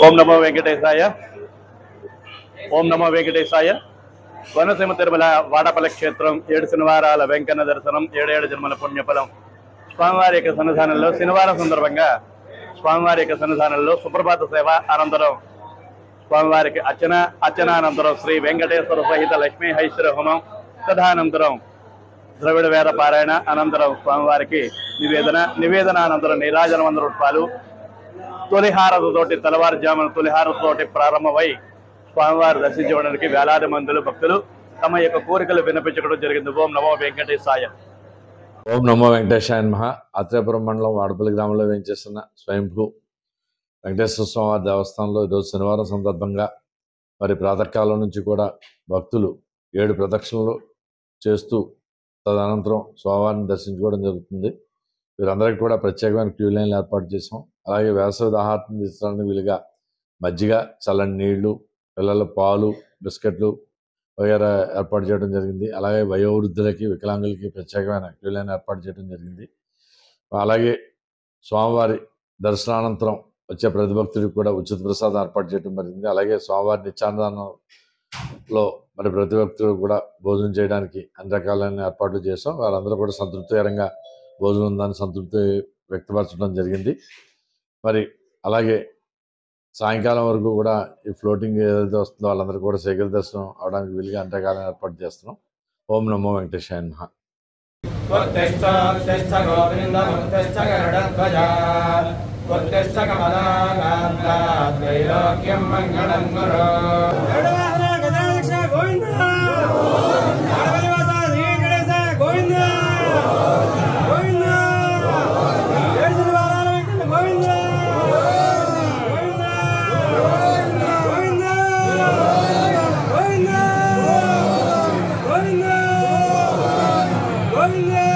ఓం నమో వెంకటేశాయ. ఓం నమో వెంకటేశాయ. కోనసీమ తిరుమల వాడపల్లి క్షేత్రం 7 శనివారాల వెంకన్న దర్శనం 7 జన్మల పుణ్యఫలం. స్వామివారి యొక్క సన్నిధానంలో శనివారం సందర్భంగా స్వామివారి యొక్క సన్నిధానంలో సుప్రభాత సేవ అనంతరం స్వామివారికి అర్చనానంతరం శ్రీ వెంకటేశ్వర సహిత లక్ష్మీ ఐశ్వర్య హోమం తదనంతరం ద్రవిడ వేద పారాయణ అనంతరం స్వామివారికి నివేదన అనంతరం నీరాజన 100 రూపాయలు తొలిహారతతోటి తెల్లవారుజామున తొలిహారతతోటి ప్రారంభమై స్వామివారు దర్శించడానికి వేలాది మందులు భక్తులు తమ యొక్క కోరికలు విన్నపించడం జరిగింది. ఓం నమో వెంకటేశాయ. ఓం నమో వెంకటేశాయ నమః. ఆత్రేయపురం మండలం వాడపల్లి గ్రామంలో వేయించేస్తున్న స్వయంభూ వెంకటేశ్వర స్వామి దేవస్థానంలో ఈరోజు శనివారం సందర్భంగా మరి ప్రాతకాలం నుంచి కూడా భక్తులు 7 ప్రదక్షిణలు చేస్తూ తదనంతరం స్వామివారిని దర్శించుకోవడం జరుగుతుంది. వీరందరికీ కూడా ప్రత్యేకమైన క్యూ లైన్లు ఏర్పాటు చేసాం. అలాగే వేసవి ఆహారం తీసుకోవడానికి వీలుగా మజ్జిగ, చల్లని నీళ్లు, పిల్లల పాలు, బిస్కెట్లు వగైరా ఏర్పాటు చేయడం జరిగింది. అలాగే వయోవృద్ధులకి, వికలాంగులకి ప్రత్యేకమైన క్యూ లైన్ ఏర్పాటు చేయడం జరిగింది. అలాగే స్వామివారి దర్శనానంతరం వచ్చే ప్రతి భక్తుడికి కూడా ఉచిత ప్రసాదం ఏర్పాటు చేయడం జరిగింది. అలాగే స్వామివారి నిత్యాన్నదానంలో మరి ప్రతి భక్తుడు కూడా భోజనం చేయడానికి అన్ని రకాలైన ఏర్పాట్లు చేసాం. వారందరూ కూడా సంతృప్తికరంగా భోజనం ఉందని సంతృప్తి వ్యక్తపరచడం జరిగింది. మరి అలాగే సాయంకాలం వరకు కూడా ఈ ఫ్లోటింగ్ ఏదైతే వస్తుందో వాళ్ళందరూ కూడా శీఘ్ర దర్శనం అవడానికి వీలుగా అన్ని రకాలైన ఏర్పాటు చేస్తున్నాం. ఓం నమో వెంకటేశాయ నమః. Govinda!